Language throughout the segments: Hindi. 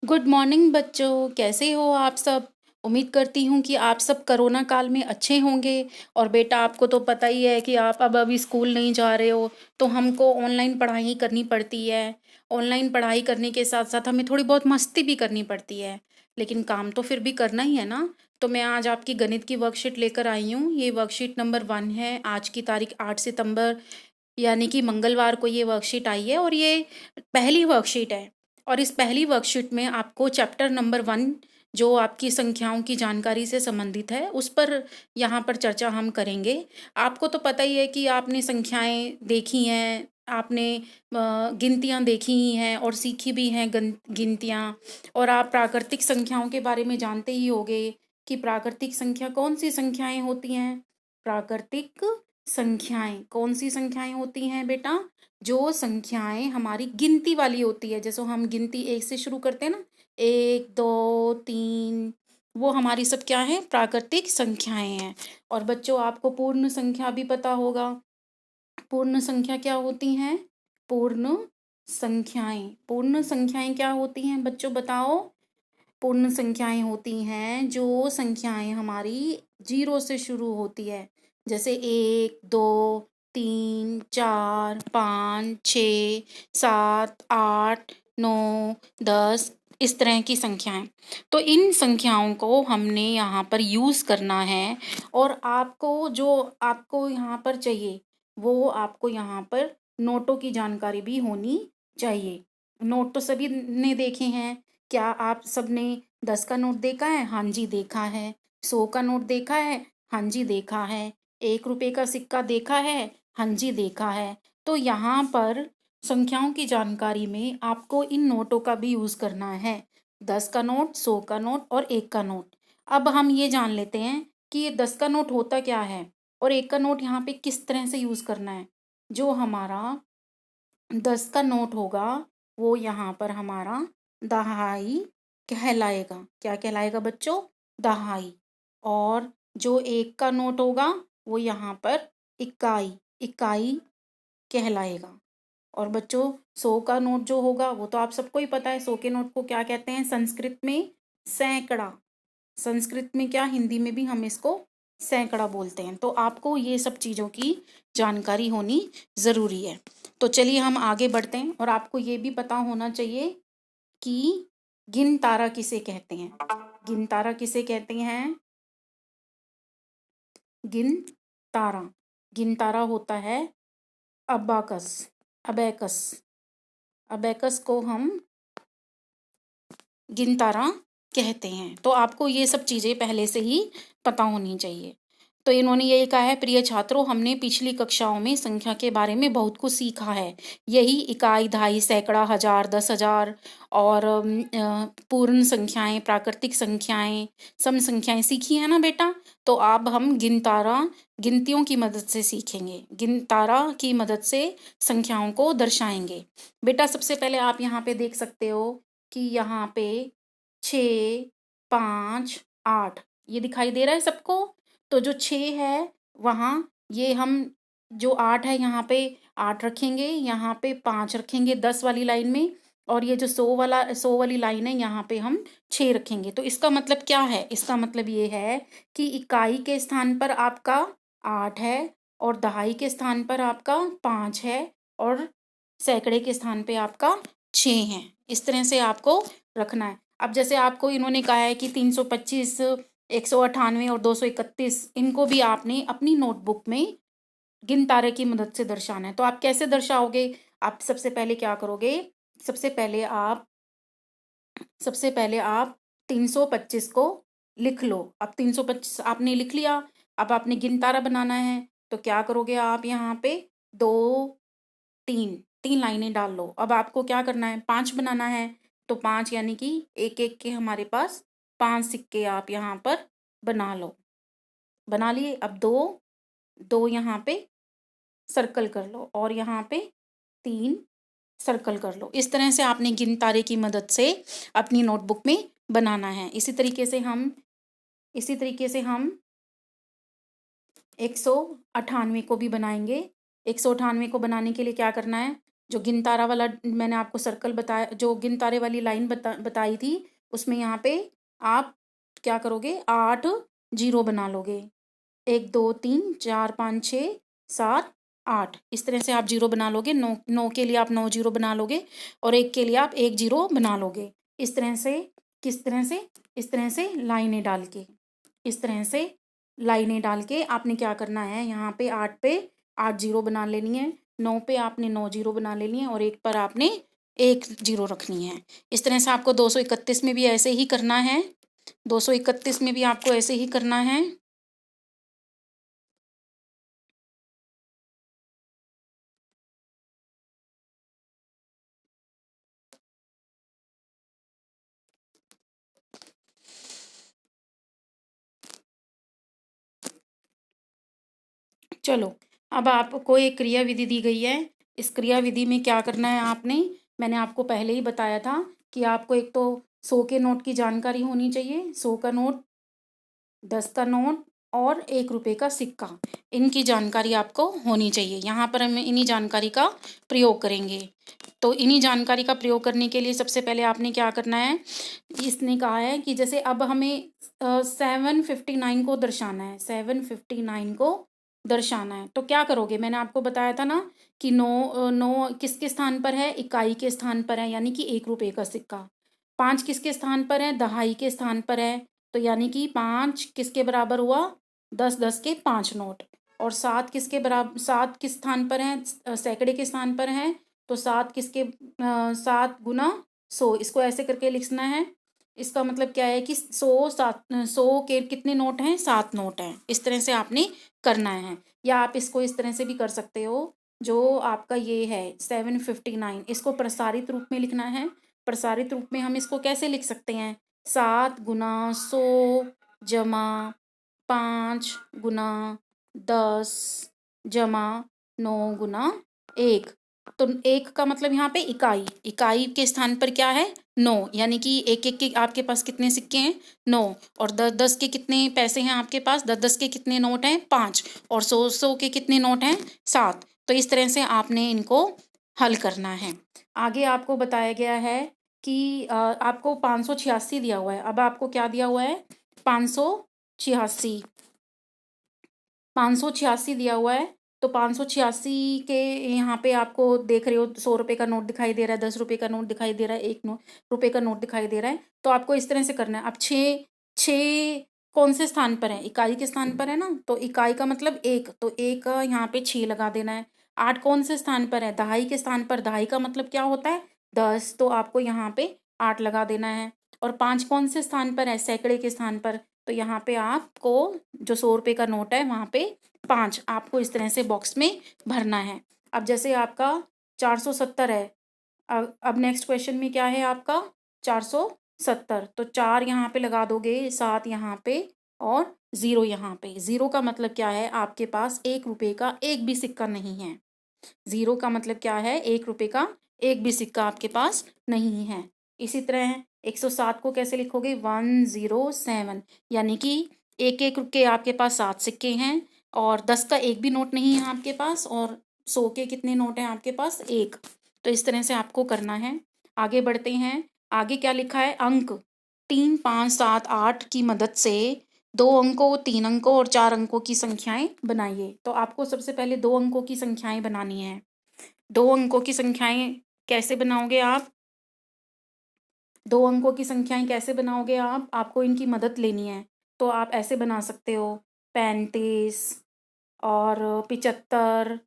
गुड मॉर्निंग बच्चों, कैसे हो आप सब? उम्मीद करती हूँ कि आप सब कोरोना काल में अच्छे होंगे। और बेटा, आपको तो पता ही है कि आप अब अभी स्कूल नहीं जा रहे हो, तो हमको ऑनलाइन पढ़ाई करनी पड़ती है। ऑनलाइन पढ़ाई करने के साथ साथ हमें थोड़ी बहुत मस्ती भी करनी पड़ती है, लेकिन काम तो फिर भी करना ही है ना। तो मैं आज आपकी गणित की वर्कशीट लेकर आई हूँ। ये वर्कशीट नंबर 1 है। आज की तारीख 8 सितंबर यानी कि मंगलवार को ये वर्कशीट आई है और ये पहली वर्कशीट है। और इस पहली वर्कशीट में आपको चैप्टर नंबर 1, जो आपकी संख्याओं की जानकारी से संबंधित है, उस पर यहाँ पर चर्चा हम करेंगे। आपको तो पता ही है कि आपने संख्याएं देखी हैं, आपने गिनतियाँ देखी ही हैं और सीखी भी हैं गिनतियाँ। और आप प्राकृतिक संख्याओं के बारे में जानते ही होंगे कि प्राकृतिक संख्या कौन सी संख्याएं होती हैं। प्राकृतिक संख्याएं कौन सी संख्याएं होती हैं बेटा? जो संख्याएं हमारी गिनती वाली होती है, जैसे हम गिनती 1 से शुरू करते हैं ना, 1 2 3, वो हमारी सब क्या है? प्राकृतिक संख्याएं हैं। और बच्चों, आपको पूर्ण संख्या भी पता होगा। पूर्ण संख्या क्या होती हैं? पूर्ण संख्याएं क्या होती हैं बच्चों, बताओ? पूर्ण संख्याएं होती हैं जो संख्याएं हमारी 0 से शुरू होती है, जैसे 1 2 3 4 5 6 7 8 9 10, इस तरह की संख्याएं। तो इन संख्याओं को हमने यहाँ पर यूज़ करना है। और आपको जो आपको यहाँ पर चाहिए, वो आपको यहाँ पर नोटों की जानकारी भी होनी चाहिए। नोट तो सभी ने देखे हैं। क्या आप सबने 10 का नोट देखा है? हाँ जी, देखा है। 100 का नोट देखा है? हाँ जी, देखा है। 1 रुपए का सिक्का देखा है? हाँ जी, देखा है। तो यहाँ पर संख्याओं की जानकारी में आपको इन नोटों का भी यूज़ करना है। 10 का नोट, 100 का नोट और 1 का नोट। अब हम ये जान लेते हैं कि ये 10 का नोट होता क्या है और 1 का नोट यहाँ पे किस तरह से यूज़ करना है। जो हमारा 10 का नोट होगा, वो यहाँ पर हमारा दहाई कहलाएगा। क्या कहलाएगा बच्चों? दहाई। और जो 1 का नोट होगा, वो यहाँ पर इकाई इकाई कहलाएगा। और बच्चों, 100 का नोट जो होगा, वो तो आप सबको ही पता है। 100 के नोट को क्या कहते हैं संस्कृत में? सैकड़ा। संस्कृत में क्या, हिंदी में भी हम इसको सैकड़ा बोलते हैं। तो आपको ये सब चीज़ों की जानकारी होनी ज़रूरी है। तो चलिए हम आगे बढ़ते हैं। और आपको ये भी पता होना चाहिए कि गिन तारा किसे कहते हैं। गिन तारा किसे कहते हैं? गिन तारा गिन तारा होता है अबाकस। अबेकस अबेकस को हम गिन तारा कहते हैं। तो आपको ये सब चीज़ें पहले से ही पता होनी चाहिए। तो इन्होंने यही कहा है, प्रिय छात्रों, हमने पिछली कक्षाओं में संख्या के बारे में बहुत कुछ सीखा है। यही इकाई, दहाई, सैकड़ा, हजार, 10,000 और पूर्ण संख्याएं, प्राकृतिक संख्याएं, सम संख्याएं सीखी है ना बेटा। तो अब हम गिनतारा गिनतियों की मदद से सीखेंगे। गिनतारा की मदद से संख्याओं को दर्शाएंगे। बेटा, सबसे पहले आप यहाँ पे देख सकते हो कि यहाँ पे 6 5 8 ये दिखाई दे रहा है सबको। तो जो 6 है, वहाँ ये हम जो 8 है, यहाँ पे 8 रखेंगे, यहाँ पे 5 रखेंगे 10 वाली लाइन में। और ये जो 100 वाली लाइन है, यहाँ पे हम 6 रखेंगे। तो इसका मतलब क्या है? इसका मतलब ये है कि इकाई के स्थान पर आपका 8 है और दहाई के स्थान पर आपका 5 है और सैकड़े के स्थान पे आपका 6 है। इस तरह से आपको रखना है। अब जैसे आपको इन्होंने कहा है कि 325, 198 और 231, इनको भी आपने अपनी नोटबुक में गिन तारे की मदद से दर्शाना है। तो आप कैसे दर्शाओगे? आप सबसे पहले क्या करोगे? सबसे पहले आप सबसे पहले आप 325 को लिख लो। अब 325 आपने लिख लिया। अब आपने गिन तारा बनाना है। तो क्या करोगे आप? यहाँ पे 2 3 3 लाइनें डाल लो। अब आपको क्या करना है? 5 बनाना है। तो 5 यानी कि एक एक के हमारे पास 5 सिक्के आप यहाँ पर बना लो। बना लिए। अब 2 2 यहाँ पे सर्कल कर लो और यहाँ पे 3 सर्कल कर लो। इस तरह से आपने गिन तारे की मदद से अपनी नोटबुक में बनाना है। इसी तरीके से हम 198 को भी बनाएंगे। 198 को बनाने के लिए क्या करना है? जो गिन तारा वाला मैंने आपको सर्कल बताया, जो गिन तारे वाली लाइन बताई थी, उसमें यहाँ पे आप क्या करोगे, 8 जीरो बना लोगे। 1 2 3 4 5 6 7 8, इस तरह से आप जीरो बना लोगे। 9 के लिए आप 9 जीरो बना लोगे और 1 के लिए आप 1 जीरो बना लोगे। इस तरह से, किस तरह से, इस तरह से लाइनें डाल के, इस तरह से लाइनें डाल के आपने क्या करना है, यहाँ पे 8 पे 8 जीरो बना लेनी है, 9 पे आपने 9 जीरो बना लेनी है और 1 पर आपने 1 जीरो रखनी है। इस तरह से आपको 231 में भी ऐसे ही करना है, 231 में भी आपको ऐसे ही करना है। चलो, अब आपको एक क्रिया विधि दी गई है। इस क्रिया विधि में क्या करना है आपने, मैंने आपको पहले ही बताया था कि आपको एक तो 100 के नोट की जानकारी होनी चाहिए, 100 का नोट, 10 का नोट और 1 रुपये का सिक्का, इनकी जानकारी आपको होनी चाहिए। यहाँ पर हम इन्हीं जानकारी का प्रयोग करेंगे। तो इन्हीं जानकारी का प्रयोग करने के लिए सबसे पहले आपने क्या करना है, इसने कहा है कि जैसे अब हमें 759 को दर्शाना है, 759 को दर्शाना है, तो क्या करोगे, मैंने आपको बताया था ना कि 9 किसके स्थान पर है, इकाई के स्थान पर है, यानी कि 1 रुपये का सिक्का। 5 किसके स्थान पर है, दहाई के स्थान पर है, तो यानी कि 5 किसके बराबर हुआ, 10 के 5 नोट। और 7 किसके बराबर, 7 किस स्थान पर है, सैकड़े के स्थान पर है, तो 7 किसके 7 गुना 100, इसको ऐसे करके लिखना है। इसका मतलब क्या है कि 100 के कितने नोट हैं, 7 नोट हैं। इस तरह से आपने करना है, या आप इसको इस तरह से भी कर सकते हो, जो आपका ये है 759, इसको प्रसारित रूप में लिखना है। प्रसारित रूप में हम इसको कैसे लिख सकते हैं, 7 गुना 100 जमा 5 गुना 10 जमा 9 गुना 1। तो 1 का मतलब यहाँ पे इकाई, इकाई के स्थान पर क्या है, 9, यानी कि एक एक के आपके पास कितने सिक्के हैं, 9। और 10 के कितने पैसे हैं आपके पास, 10 के कितने नोट हैं, 5। और 100 के कितने नोट हैं, 7। तो इस तरह से आपने इनको हल करना है। आगे आपको बताया गया है कि आपको 586 दिया हुआ है। अब आपको क्या दिया हुआ है, 586, 586 दिया हुआ है। तो 586 के यहाँ पे आपको देख रहे हो 100 रुपये का नोट दिखाई दे रहा है, 10 रुपये का नोट दिखाई दे रहा है, 1 रुपये का नोट दिखाई दे रहा है। तो आपको इस तरह से करना है। अब 6 6 कौन से स्थान पर है, इकाई के स्थान पर है ना, तो इकाई का मतलब 1, तो 1 यहाँ पे 6 लगा देना है। 8 कौन से स्थान पर है, दहाई के स्थान पर, दहाई का मतलब क्या होता है, 10, तो आपको यहाँ पे 8 लगा देना है। और 5 कौन से स्थान पर है, सैकड़े के स्थान पर, तो यहाँ पे आपको जो 100 रुपये का नोट है वहाँ पे 5 आपको इस तरह से बॉक्स में भरना है। अब जैसे आपका 470 है, अब नेक्स्ट क्वेश्चन में क्या है आपका 470, तो 4 यहाँ पे लगा दोगे, 7 यहाँ पे और 0 यहाँ पे। 0 का मतलब क्या है, आपके पास 1 रुपये का एक भी सिक्का नहीं है। 0 का मतलब क्या है, 1 रुपये का एक भी सिक्का आपके पास नहीं है। इसी तरह 107 को कैसे लिखोगे, 107, यानी कि एक एक के आपके पास 7 सिक्के हैं और 10 का एक भी नोट नहीं है आपके पास, और 100 के कितने नोट हैं आपके पास, 1। तो इस तरह से आपको करना है। आगे बढ़ते हैं। आगे क्या लिखा है, अंक 3 5 7 8 की मदद से 2 अंकों, 3 अंकों और 4 अंकों की संख्याएं बनाइए। तो आपको सबसे पहले 2 अंकों की संख्याएं बनानी है। 2 अंकों की संख्याएं कैसे बनाओगे आप, 2 अंकों की संख्याएं कैसे बनाओगे आप, आपको इनकी मदद लेनी है। तो आप ऐसे बना सकते हो, 35 और 75,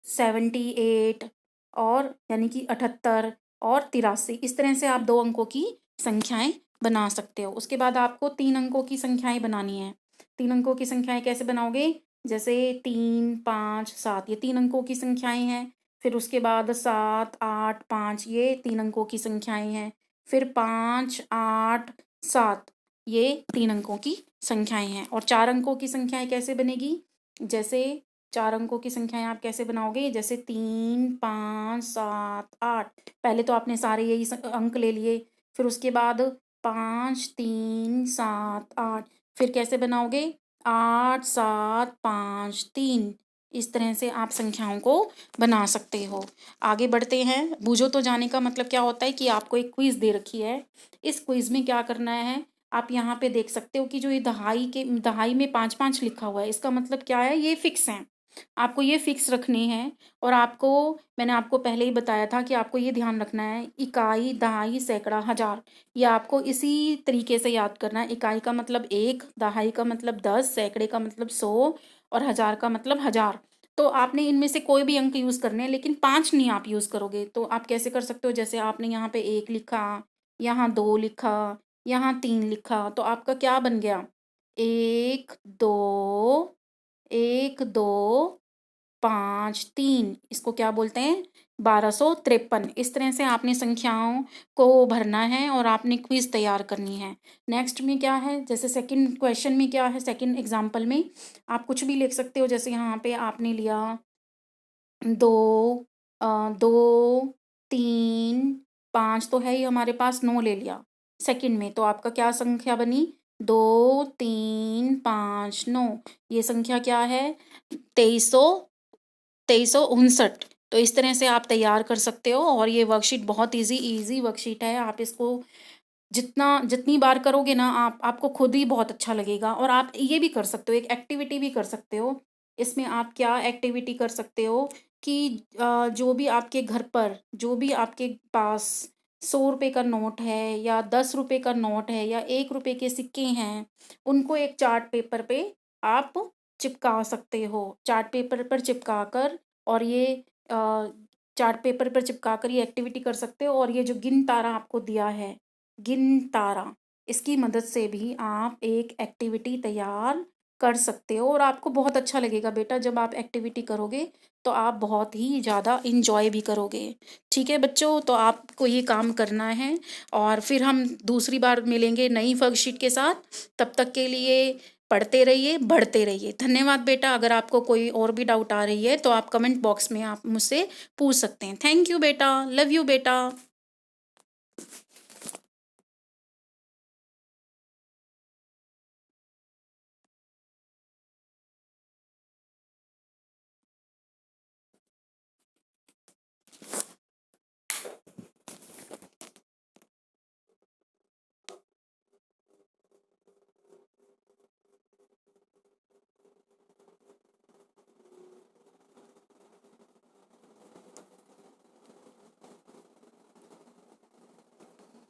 78 और यानी कि 78 और 83, इस तरह से आप 2 अंकों की संख्याएं बना सकते हो। उसके बाद आपको 3 अंकों की संख्याएं बनानी है। 3 अंकों की संख्याएं कैसे बनाओगे, जैसे 3 5 7, ये 3 अंकों की संख्याएं हैं। फिर उसके बाद 7 8 5, ये 3 अंकों की संख्याएं हैं। फिर 5 8 7, ये 3 अंकों की संख्याएं हैं। और 4 अंकों की संख्याएं कैसे बनेगी, जैसे 4 अंकों की संख्याएं आप कैसे बनाओगे, जैसे 3 5 7 8, पहले तो आपने सारे यही अंक ले लिए। फिर उसके बाद 5 3 7 8, फिर कैसे बनाओगे, 8 7 5 3, इस तरह से आप संख्याओं को बना सकते हो। आगे बढ़ते हैं। बूझो तो जाने का मतलब क्या होता है कि आपको एक क्विज़ दे रखी है। इस क्विज़ में क्या करना है, आप यहाँ पे देख सकते हो कि जो ये दहाई में 5-5 लिखा हुआ है, इसका मतलब क्या है, ये फिक्स हैं। आपको ये फिक्स रखने हैं। और मैंने आपको पहले ही बताया था कि आपको ये ध्यान रखना है, इकाई, दहाई, सैकड़ा, हजार, ये आपको इसी तरीके से याद करना है। इकाई का मतलब 1, दहाई का मतलब 10, सैकड़े का मतलब 100 और हजार का मतलब हजार। तो आपने इनमें से कोई भी अंक यूज़ करने हैं, लेकिन 5 नहीं आप यूज़ करोगे। तो आप कैसे कर सकते हो, जैसे आपने यहाँ पे 1 लिखा, यहाँ 2 लिखा, यहाँ 3 लिखा, तो आपका क्या बन गया, 1 2 1 2 5 3, इसको क्या बोलते हैं, 1253। इस तरह से आपने संख्याओं को भरना है और आपने क्विज तैयार करनी है। नेक्स्ट में क्या है, जैसे सेकंड क्वेश्चन में क्या है, सेकंड एग्जाम्पल में आप कुछ भी लिख सकते हो। जैसे यहाँ पे आपने लिया 2 2 3 5, तो है ही हमारे पास, 9 ले लिया सेकंड में, तो आपका क्या संख्या बनी, 2 3 5 9। ये संख्या क्या है, 2359। तो इस तरह से आप तैयार कर सकते हो। और ये वर्कशीट बहुत इजी वर्कशीट है। आप इसको जितनी बार करोगे ना, आपको खुद ही बहुत अच्छा लगेगा। और आप ये भी कर सकते हो, एक एक्टिविटी भी कर सकते हो। इसमें आप क्या एक्टिविटी कर सकते हो कि जो भी आपके घर पर, जो भी आपके पास 100 रुपये का नोट है या 10 रुपये का नोट है या 1 रुपये के सिक्के हैं, उनको एक चार्ट पेपर पे आप चिपका सकते हो। चार्ट पेपर पर चिपका कर, और ये चार्ट पेपर पर चिपका कर ये एक्टिविटी कर सकते हो। और ये जो गिन तारा आपको दिया है, गिन तारा, इसकी मदद से भी आप एक एक्टिविटी तैयार कर सकते हो। और आपको बहुत अच्छा लगेगा बेटा, जब आप एक्टिविटी करोगे तो आप बहुत ही ज़्यादा इंजॉय भी करोगे। ठीक है बच्चों, तो आपको ये काम करना है। और फिर हम दूसरी बार मिलेंगे नई वर्कशीट के साथ। तब तक के लिए पढ़ते रहिए, बढ़ते रहिए। धन्यवाद बेटा। अगर आपको कोई और भी डाउट आ रही है तो आप कमेंट बॉक्स में आप मुझसे पूछ सकते हैं। थैंक यू बेटा, लव यू बेटा।